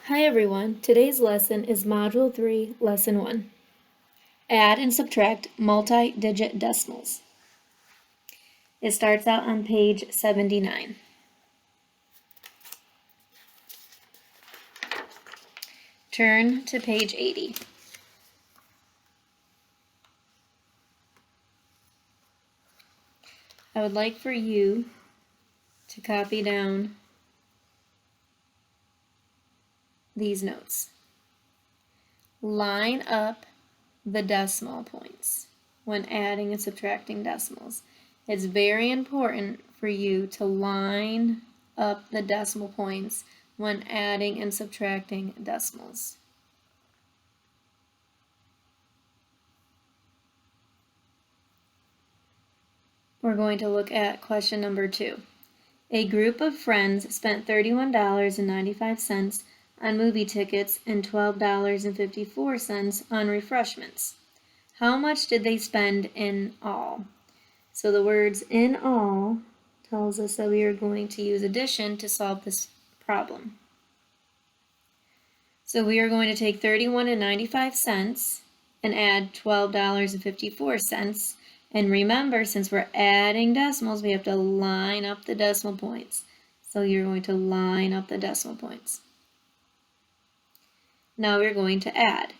Hi everyone, today's lesson is Module 3, Lesson 1. Add and subtract multi-digit decimals. It starts out on page 79. Turn to page 80. I would like for you to copy down these notes. Line up the decimal points when adding and subtracting decimals. It's very important for you to line up the decimal points when adding and subtracting decimals. We're going to look at question number 2. A group of friends spent $31.95 on movie tickets and $12.54 on refreshments. How much did they spend in all? So the words in all tells us that we are going to use addition to solve this problem. So we are going to take $31.95 and add $12.54. And remember, since we're adding decimals, we have to line up the decimal points. So you're going to line up the decimal points. Now we're going to add.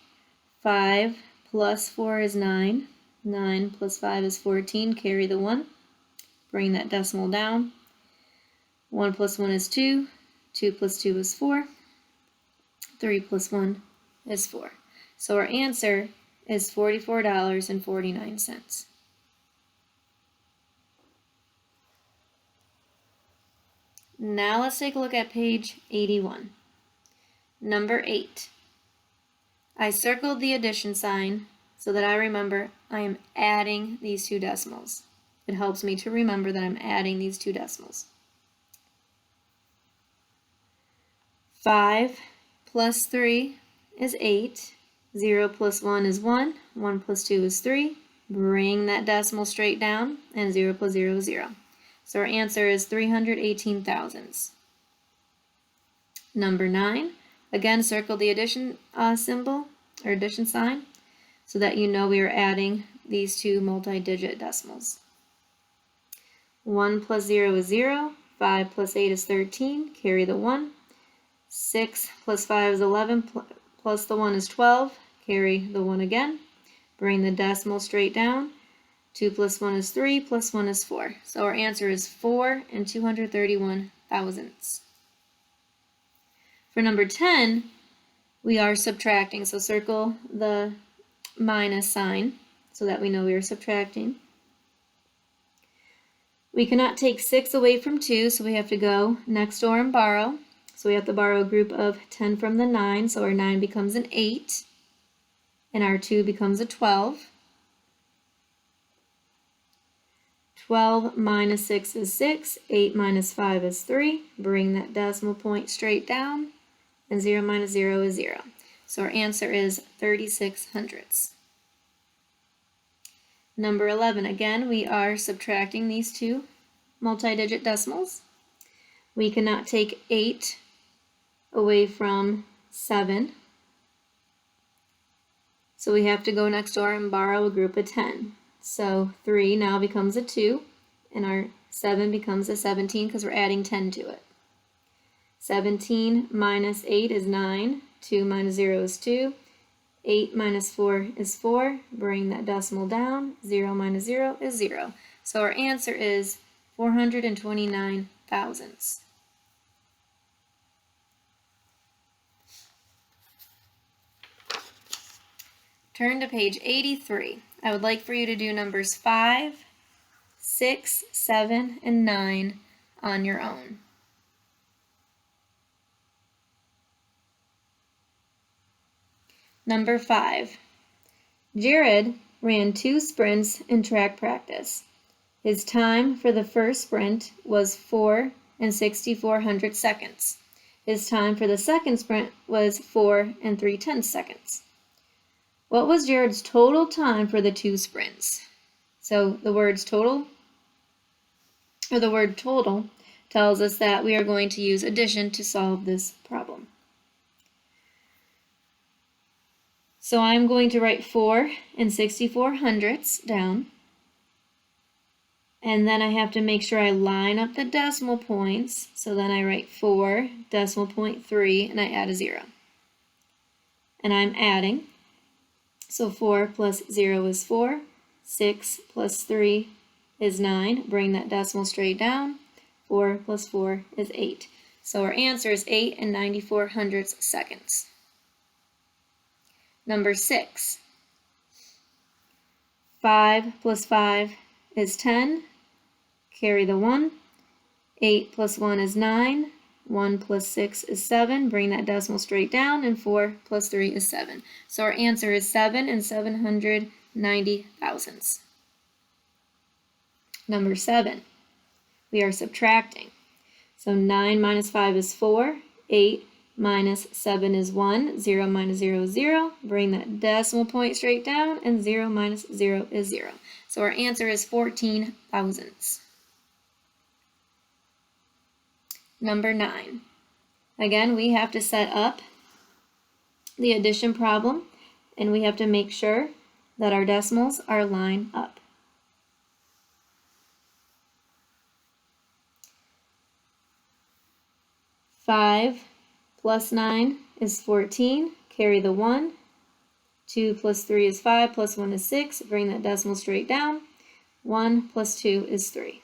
5 plus 4 is 9. 9 plus 5 is 14. Carry the 1. Bring that decimal down. 1 plus 1 is 2. 2 plus 2 is 4. 3 plus 1 is 4. So our answer is $44.49. Now let's take a look at page 81. Number 8. I circled the addition sign so that I remember I am adding these two decimals. It helps me to remember that I'm adding these two decimals. 5 plus 3 is 8. 0 plus 1 is 1. 1 plus 2 is 3. Bring that decimal straight down, and 0 plus 0 is 0. So our answer is 318 thousandths. Number 9. Again, circle the addition symbol, or addition sign, so that you know we are adding these two multi-digit decimals. 1 plus 0 is 0. 5 plus 8 is 13. Carry the 1. 6 plus 5 is 11. Plus the 1 is 12. Carry the 1 again. Bring the decimal straight down. 2 plus 1 is 3. Plus 1 is 4. So our answer is 4 and 231 thousandths. For number 10, we are subtracting. So circle the minus sign so that we know we are subtracting. We cannot take 6 away from 2, so we have to go next door and borrow. So we have to borrow a group of 10 from the 9, so our 9 becomes an 8, and our 2 becomes a 12. 12 minus 6 is 6, 8 minus 5 is 3. Bring that decimal point straight down, and 0 minus 0 is 0. So our answer is 36 hundredths. Number 11, again, we are subtracting these two multi-digit decimals. We cannot take 8 away from 7. So we have to go next door and borrow a group of 10. So 3 now becomes a 2, and our 7 becomes a 17 because we're adding 10 to it. 17 minus 8 is 9. 2 minus 0 is 2. 8 minus 4 is 4. Bring that decimal down. 0 minus 0 is 0. So our answer is 429 thousandths. Turn to page 83. I would like for you to do numbers 5, 6, 7, and 9 on your own. Number 5. Jared ran 2 sprints in track practice. His time for the first sprint was 4 and 6400 seconds. His time for the second sprint was 4 and 3/10 seconds. What was Jared's total time for the 2 sprints? So the words total, or the word total, tells us that we are going to use addition to solve this problem. So I'm going to write 4 and 64 hundredths down. And then I have to make sure I line up the decimal points. So then I write 4, decimal point 3, and I add a 0. And I'm adding. So 4 plus 0 is 4. 6 plus 3 is 9. Bring that decimal straight down. 4 plus 4 is 8. So our answer is 8 and 94 hundredths seconds. Number 6. 5 plus 5 is 10. Carry the 1. 8 plus 1 is 9. 1 plus 6 is 7. Bring that decimal straight down. And 4 plus 3 is 7. So our answer is 7 and 790 thousandths. Number 7. We are subtracting. So 9 minus 5 is 4. 8 minus 7 is 1. 0 minus 0 is 0. Bring that decimal point straight down. And 0 minus 0 is 0. So our answer is 14 thousandths. Number 9. Again, we have to set up the addition problem, and we have to make sure that our decimals are lined up. Five plus 9 is 14. Carry the 1. 2 plus 3 is 5, plus 1 is 6. Bring that decimal straight down. 1 plus 2 is 3.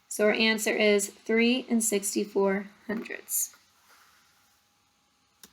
So our answer is 3 and 64 hundredths.